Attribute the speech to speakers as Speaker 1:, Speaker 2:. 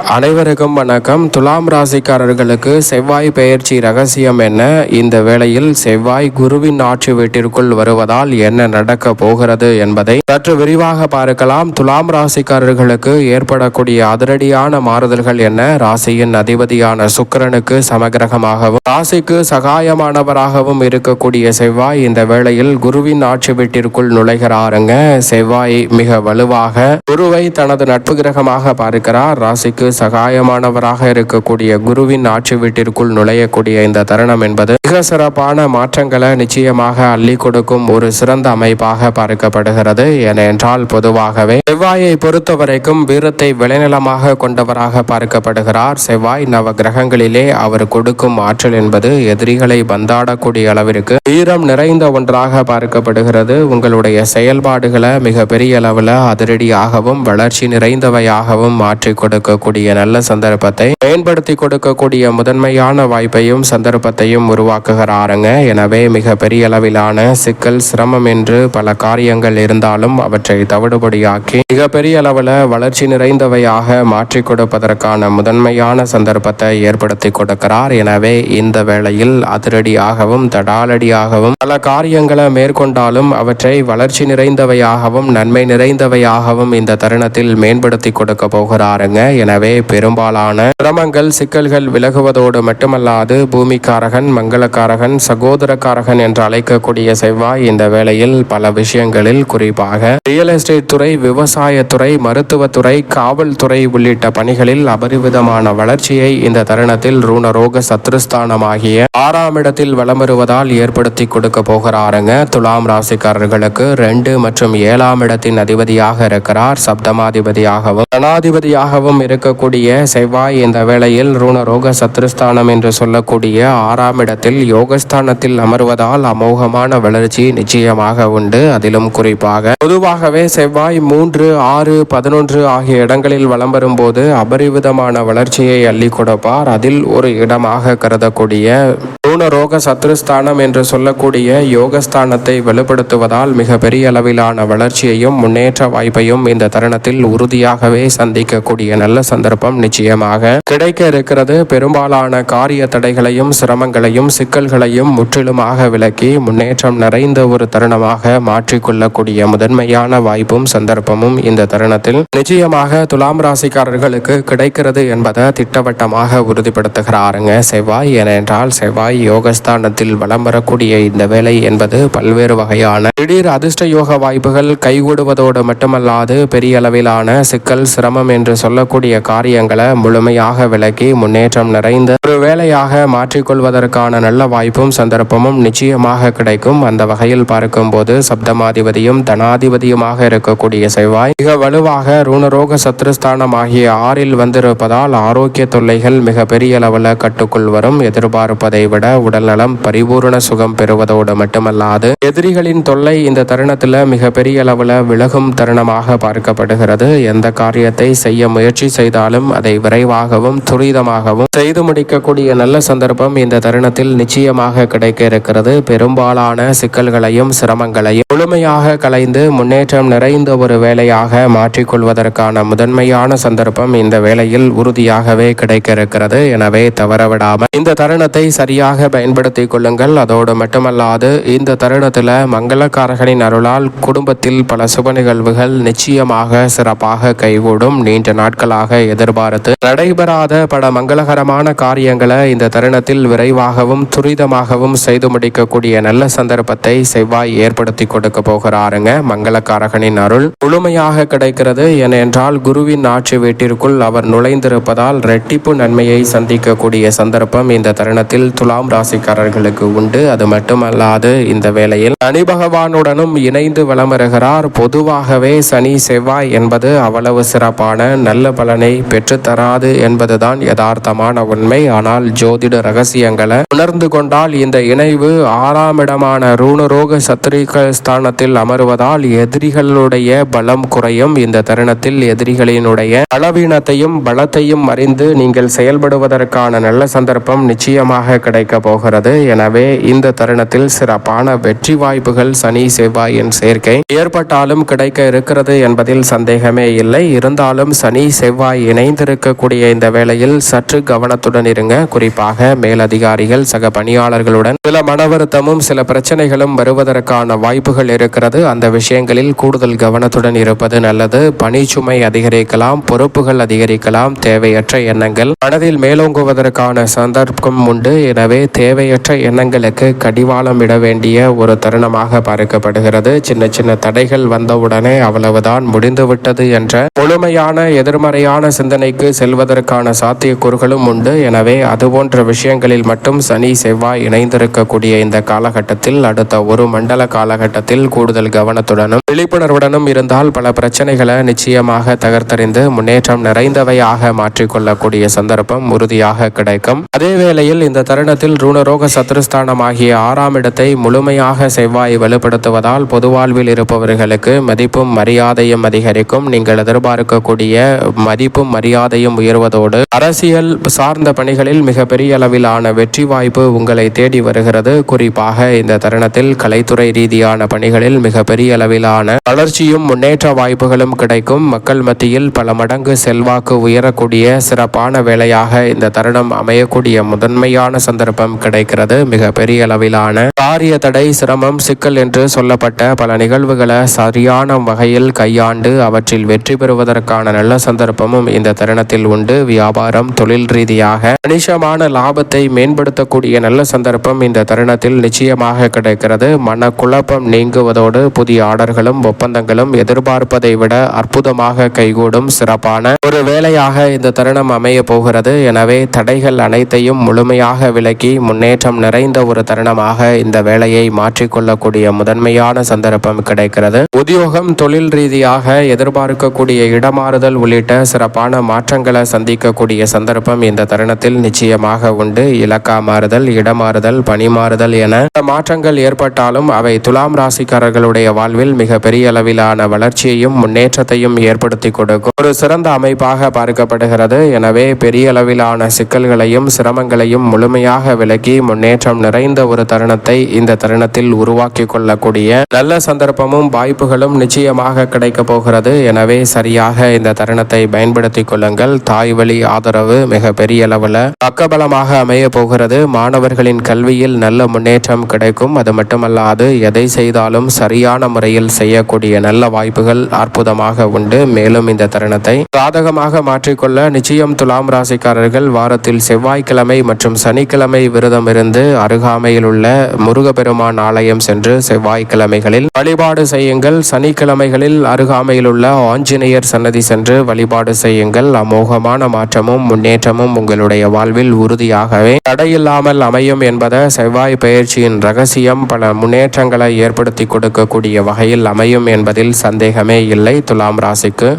Speaker 1: அனைவருக்கும் வணக்கம். துலாம் ராசிக்காரர்களுக்கு செவ்வாய் பெயர்ச்சி ரகசியம் என்ன? இந்த வேளையில் செவ்வாய் குருவின் ஆட்சி வீட்டிற்குள் வருவதால் என்ன நடக்க போகிறது என்பதை சற்று விரிவாக பார்க்கலாம். துலாம் ராசிக்காரர்களுக்கு ஏற்படக்கூடிய அதிரடியான மாறுதல்கள் என்ன? ராசியின் அதிபதியான சுக்கிரனுக்கு சமகிரகமாகவும் ராசிக்கு சகாயமானவராகவும் இருக்கக்கூடிய செவ்வாய் இந்த வேளையில் குருவின் ஆட்சி வீட்டிற்குள் நுழைகிறாருங்க. செவ்வாய் மிக வலுவாக குருவை தனது நட்பு கிரகமாக பார்க்கிறார். ராசிக்கு சகாயமானவராக இருக்கக்கூடிய குருவின் ஆட்சி வீட்டிற்குள் நுழையக்கூடிய இந்த தருணம் என்பது மிக சிறப்பான மாற்றங்களை நிச்சயமாக அள்ளி கொடுக்கும் ஒரு சிறந்த அமைப்பாக பார்க்கப்படுகிறது. ஏனென்றால் பொதுவாகவே செவ்வாயை பொறுத்த வரைக்கும் வீரத்தை விளைநிலமாக கொண்டவராக பார்க்கப்படுகிறார். செவ்வாய் நவ கிரகங்களிலே அவர் கொடுக்கும் ஆற்றல் என்பது எதிரிகளை பந்தாடக்கூடிய அளவிற்கு வீரம் நிறைந்த ஒன்றாக பார்க்கப்படுகிறது. உங்களுடைய செயல்பாடுகளை மிக பெரிய அளவில் அதிரடியாகவும் வளர்ச்சி நிறைந்தவையாகவும் மாற்றி கொடுக்கக்கூடிய நல்ல சந்தர்ப்பத்தை மேம்படுத்தி கொடுக்கக்கூடிய முதன்மையான வாய்ப்பையும் சந்தர்ப்பத்தையும் உருவாக்குகிறாருங்க. எனவே மிக பெரிய அளவிலான சிக்கல் சிரமம் என்று பல காரியங்கள் இருந்தாலும் அவற்றை தவிடுபடியாக்கி மிக பெரிய அளவில் வளர்ச்சி நிறைந்தவையாக மாற்றி கொடுப்பதற்கான முதன்மையான சந்தர்ப்பத்தை ஏற்படுத்தி கொடுக்கிறார். எனவே இந்த வேளையில் அதிரடியாகவும் தடாலடியாகவும் பல காரியங்களை மேற்கொண்டாலும் அவற்றை வளர்ச்சி நிறைந்தவையாகவும் நன்மை நிறைந்தவையாகவும் இந்த தருணத்தில் மேம்படுத்தி கொடுக்க போகிறாருங்க. எனவே பெரும்பாலான சிரமங்கள் சிக்கல்கள் விலகுவதோடு மட்டுமல்லாது பூமிக்காரகன் மங்களக்காரகன் சகோதரக்காரகன் என்று அழைக்கக்கூடிய செவ்வாய் இந்த வேளையில் பல விஷயங்களில் குறிப்பாக ரியல் எஸ்டேட் துறை, விவசாயத்துறை, மருத்துவத்துறை, காவல்துறை உள்ளிட்ட பணிகளில் அபரிவிதமான வளர்ச்சியை இந்த தருணத்தில் ரூணரோக சத்ருஸ்தானமாகிய 6ஆம் இடத்தில் வலம் வருவதால் ஏற்படுத்தி கொடுக்க போகிறாருங்க. துலாம் ராசிக்காரர்களுக்கு 2 மற்றும் 7ஆம் இடத்தின் அதிபதியாக இருக்கிறார். சப்தமாதிபதியாகவும் ஜனாதிபதியாகவும் இருக்கக்கூடிய செவ்வாய் இந்த வேளையில் ரூணரோக சத்ருஸ்தானம் என்று சொல்லக்கூடிய 6ஆம் இடத்தில் யோகஸ்தானத்தில் அமர்வதால் அமோகமான வளர்ச்சி நிச்சயமாக உண்டு. அதிலும் குறிப்பாக பொதுவாகவே செவ்வாய் 3, 6, 11 ஆகிய இடங்களில் வலம் வரும்போது அபரிவிதமான வளர்ச்சியை அள்ளி கொடுப்பார். அதில் ஒரு இடமாக கருதக்கூடிய ரூணரோக சத்ருஸ்தானம் என்று சொல்லக்கூடிய யோகஸ்தானத்தை வலுப்படுத்துவதால் மிக பெரிய அளவிலான வளர்ச்சியையும் முன்னேற்ற வாய்ப்பையும் இந்த தருணத்தில் உறுதியாகவே சந்திக்கக்கூடிய நல்ல சந்தர்ப்பம் நிச்சயமாக கிடைக்க இருக்கிறது. பெரும்பாலான காரிய தடைகளையும் சிரமங்களையும் சிக்கல்களையும் முற்றிலுமாக விலக்கி முன்னேற்றம் நிறைந்த ஒரு தருணமாக மாற்றிக்கொள்ளக்கூடிய முதன்மையான வாய்ப்பும் சந்தர்ப்பமும் இந்த தருணத்தில் நிச்சயமாக துலாம் ராசிக்காரர்களுக்கு கிடைக்கிறது என்பதை திட்டவட்டமாக உறுதிப்படுத்துகிறாருங்க செவ்வாய். ஏனென்றால் செவ்வாய் யோகஸ்தானத்தில் வலம் வரக்கூடிய இந்த வேலை என்பது பல்வேறு வகையான திடீர் அதிர்ஷ்ட யோக வாய்ப்புகள் கைகூடுவதோடு மட்டுமல்லாது பெரிய அளவிலான சிக்கல் சிரமம் என்று சொல்லக்கூடிய காரியங்களை முழுமையாக விலக்கி முன்னேற்றம் நிறைந்த ஒரு வேலையாக மாற்றிக்கொள்வதற்கான நல்ல வாய்ப்பும் சந்தர்ப்பமும் நிச்சயமாக கிடைக்கும். அந்த வகையில் பார்க்கும்போது சப்தமாதிபதியும் தனாதிபதியுமாக இருக்கக்கூடிய செவ்வாய் மிக வலுவாக ரூணரோக சத்ருஸ்தானம் ஆகிய 6இல் வந்திருப்பதால் ஆரோக்கிய தொல்லைகள் மிக பெரிய அளவில் கட்டுக்குள் வரும். எதிர்பார்ப்பதை விட உடல்நலம் பரிபூர்ண சுகம் பெறுவதோடு மட்டுமல்லாது எதிரிகளின் தொல்லை இந்த தருணத்தில் மிக பெரிய அளவில் விலகும் தருணமாக பார்க்கப்படுகிறது. எந்த காரியத்தை செய்ய முயற்சி செய்தாலும் அதை விரைவாகவும் துரிதமாகவும் செய்து முடிக்கக்கூடிய நல்ல சந்தர்ப்பம் இந்த தருணத்தில் நிச்சயமாக கிடைக்க இருக்கிறது. பெரும்பாலான சிக்கல்களையும் சிரமங்களையும் முழுமையாக கலைந்து முன்னேற்றம் நிறைந்த ஒரு வேலையாக மாற்றிக்கொள்வதற்கான முதன்மையான சந்தர்ப்பம் இந்த வேளையில் உறுதியாகவே கிடைக்க இருக்கிறது. எனவே தவறவிடாமல் இந்த தருணத்தை சரியாக பயன்படுத்திக் கொள்ளுங்கள். அதோடு மட்டுமல்லாது இந்த தருணத்தில் மங்களக்காரகனின் அருளால் குடும்பத்தில் பல சுப நிகழ்வுகள் நிச்சயமாக சிறப்பாக கைகூடும். நீண்ட நாட்களாக எதிர்பார்த்து நடைபெறாத பல மங்களகரமான காரியங்களை இந்த தருணத்தில் விரைவாகவும் துரிதமாகவும் செய்து முடிக்கக்கூடிய நல்ல சந்தர்ப்பத்தை செவ்வாய் ஏற்படுத்தி கொடுக்க போகிறாருங்க. மங்களக்காரகனின் அருள் முழுமையாக கிடைக்கிறது. ஏனென்றால் குருவின் ஆட்சி வீட்டிற்குள் அவர் நுழைந்திருப்பதால் இரட்டிப்பு நன்மையை சந்திக்கக்கூடிய சந்தர்ப்பம் இந்த தருணத்தில் துலாம் ராசிக்காரர்களுக்கு உண்டு. அது மட்டுமல்லாது இந்த வேளையில் சனி பகவானுடனும் இணைந்து வலம் வருகிறார். பொதுவாகவே சனி செவ்வாய் என்பது அவ்வளவு சிறப்பான நல்ல பலனை பெற்றுத்தராது என்பதுதான் யதார்த்தமான உண்மை. ஆனால் ஜோதிட ரகசியங்களை உணர்ந்து கொண்டால் இந்த இணைவு 6ஆம் இடமான ரூணரோக சத்ரிக ஸ்தானத்தில் அமர்வதால் எதிரிகளுடைய பலம் குறையும். இந்த தருணத்தில் எதிரிகளினுடைய பலவீனத்தையும் பலத்தையும் அறிந்து நீங்கள் செயல்படுவதற்கான நல்ல சந்தர்ப்பம் நிச்சயமாக கிடைக்க போகிறது. எனவே இந்த தருணத்தில் சிறப்பான வெற்றி வாய்ப்புகள் சனி செவ்வாயின் சேர்க்கை ஏற்பட்டாலும் கிடைக்க இருக்கிறது என்பதில் சந்தேகமே இல்லை. இருந்தாலும் சனி செவ்வாய் இணைந்திருக்கக்கூடிய இந்த வேளையில் சற்று கவனத்துடன் இருங்க. குறிப்பாக மேலதிகாரிகள் சக பணியாளர்களுடன் சில மன வருத்தமும் சில பிரச்சனைகளும் வருவதற்கான வாய்ப்புகள் இருக்கிறது. அந்த விஷயங்களில் கூடுதல் கவனத்துடன் இருப்பது நல்லது. பணிச்சுமை அதிகரிக்கலாம், பொறுப்புகள் அதிகரிக்கலாம், தேவையற்ற எண்ணங்கள் மனதில் மேலோங்குவதற்கான சந்தர்ப்பம் உண்டு. எனவே தேவையற்ற எண்ணங்களுக்கு கடிவாளம் இட வேண்டிய ஒரு தருணமாக பார்க்கப்படுகிறது. சின்ன சின்ன தடைகள் வந்தவுடனே அவ்வளவுதான் முடிந்துவிட்டது என்ற முழுமையான எதிர்மறையான சிந்தனைக்கு செல்வதற்கான சாத்தியக்கூறுகளும் உண்டு. எனவே அதுபோன்ற விஷயங்களில் மட்டும் சனி செவ்வாய் இணைந்திருக்கக்கூடிய இந்த காலகட்டத்தில் அடுத்த ஒரு மண்டல காலகட்டத்தில் கூடுதல் கவனத்துடனும் விழிப்புணர்வுடனும் இருந்தால் பல பிரச்சனைகளை நிச்சயமாக தகர்த்தறிந்து முன்னேற்றம் நிறைந்தவையாக மாற்றிக்கொள்ளக்கூடிய சந்தர்ப்பம் உறுதியாக கிடைக்கும். அதே வேளையில் இந்த தருணத்தில் ருணரோக சத்துருஸ்தானம் ஆகிய 6ஆம் இடத்தை முழுமையாக செவ்வாய் வலுப்படுத்துவதால் பொது வாழ்வில் இருப்பவர்களுக்கு மதிப்பும் மரியாதையும் அதிகரிக்கும். நீங்கள் எதிர்பார்க்கக்கூடிய மதிப்பும் மரியாதையும் உயர்வதோடு அரசியல் சார்ந்த பணிகளில் மிகப்பெரிய அளவிலான வெற்றி வாய்ப்பு உங்களை தேடி வருகிறது. குறிப்பாக இந்த தருணத்தில் கலைத்துறை ரீதியான பணிகளில் மிகப்பெரிய அளவிலான வளர்ச்சியும் முன்னேற்ற வாய்ப்புகளும் கிடைக்கும். மக்கள் மத்தியில் பல மடங்கு செல்வாக்கு உயரக்கூடிய சிறப்பான வேலையாக இந்த தருணம் அமையக்கூடிய முதன்மையான சந்தர்ப்பம் கிடைக்கிறது. மிக பெரிய அளவிலான காரிய தடை, சிரமம், சிக்கல் என்று சொல்லப்பட்ட பல நிகழ்வுகளை சரியான வகையில் கையாண்டு அவற்றில் வெற்றி பெறுவதற்கான நல்ல சந்தர்ப்பமும் இந்த தருணத்தில் உண்டு. வியாபாரம், தொழில் ரீதியாக கணிசமான லாபத்தை மேம்படுத்தக்கூடிய நல்ல சந்தர்ப்பம் இந்த தருணத்தில் நிச்சயமாக கிடைக்கிறது. மனக்குழப்பம் நீங்குவதோடு புதிய ஆர்டர்களும் ஒப்பந்தங்களும் எதிர்பார்ப்பதை விட அற்புதமாக கைகூடும் சிறப்பான ஒரு வேலையாக இந்த தருணம் அமைய போகிறது. எனவே தடைகள் அனைத்தையும் முழுமையாக விலக்கி முன்னேற்றம் நிறைந்த ஒரு தருணமாக இந்த வேலையை மாற்றிக்கொள்ளக்கூடிய முதன்மையான சந்தர்ப்பம் கிடைக்கிறது. உத்தியோகம், தொழில் ரீதியாக எதிர்பார்க்கக்கூடிய இடமாறுதல் உள்ளிட்ட சிறப்பான மாற்றங்களை சந்திக்கக்கூடிய சந்தர்ப்பம் இந்த தருணத்தில் நிச்சயமாக உண்டு. இலக்கா மாறுதல், இடமாறுதல், பணி மாறுதல் என மாற்றங்கள் ஏற்பட்டாலும் அவை துலாம் ராசிக்காரர்களுடைய வாழ்வில் மிக பெரிய அளவிலான வளர்ச்சியையும் முன்னேற்றத்தையும் ஏற்படுத்தி கொடுக்கும் ஒரு சிறந்த அமைப்பாக பார்க்கப்படுகிறது. எனவே பெரிய அளவிலான சிக்கல்களையும் சிரமங்களையும் முழுமையாக விலக்கி முன்னேற்றம் நிறைந்த ஒரு தருணத்தை இந்த தருணத்தில் உருவாக்கி கொள்ளக்கூடிய நல்ல சந்தர்ப்பமும் வாய்ப்புகளும் நிச்சயமாக கிடைக்க போகிறது. எனவே சரியாக இந்த தருணத்தை பயன்படுத்திக் கொள்ளுங்கள். தாய் வழி ஆதரவு மிக பெரிய அளவில் பக்கபலமாக அமைய போகிறது. மாணவர்களின் கல்வியில் நல்ல முன்னேற்றம் கிடைக்கும். அது மட்டுமல்லாது எதை செய்தாலும் சரியான முறையில் செய்யக்கூடிய நல்ல வாய்ப்புகள் அற்புதமாக உண்டு. மேலும் இந்த தருணத்தை சாதகமாக மாற்றிக்கொள்ள நிச்சயம் துலாம் ராசிக்காரர்கள் வாரத்தில் செவ்வாய்க்கிழமை மற்றும் சனிக்கிழமை விரதம் இருந்து அருகாமையில் உள்ள முருகப்பெருமான் ஆலயம் சென்று செவ்வாய்க்கிழமைகளில் வழிபாடு செய்யுங்கள். சனிக்கிழமைகளில் அருகாமையில் உள்ள ஆஞ்சநேயர் சன்னதி சென்று வழிபாடு செய்யுங்கள். அமோகமான மாற்றமும் முன்னேற்றமும் உங்களுடைய வாழ்வில் உறுதியாகவே தடையில்லாமல் அமையும் என்பதை செவ்வாய் பெயர்ச்சியின் ரகசியம் பல முன்னேற்றங்களை ஏற்படுத்தி கொடுக்கக்கூடிய வகையில் அமையும் என்பதில் சந்தேகமே இல்லை. துலாம் ராசிக்கு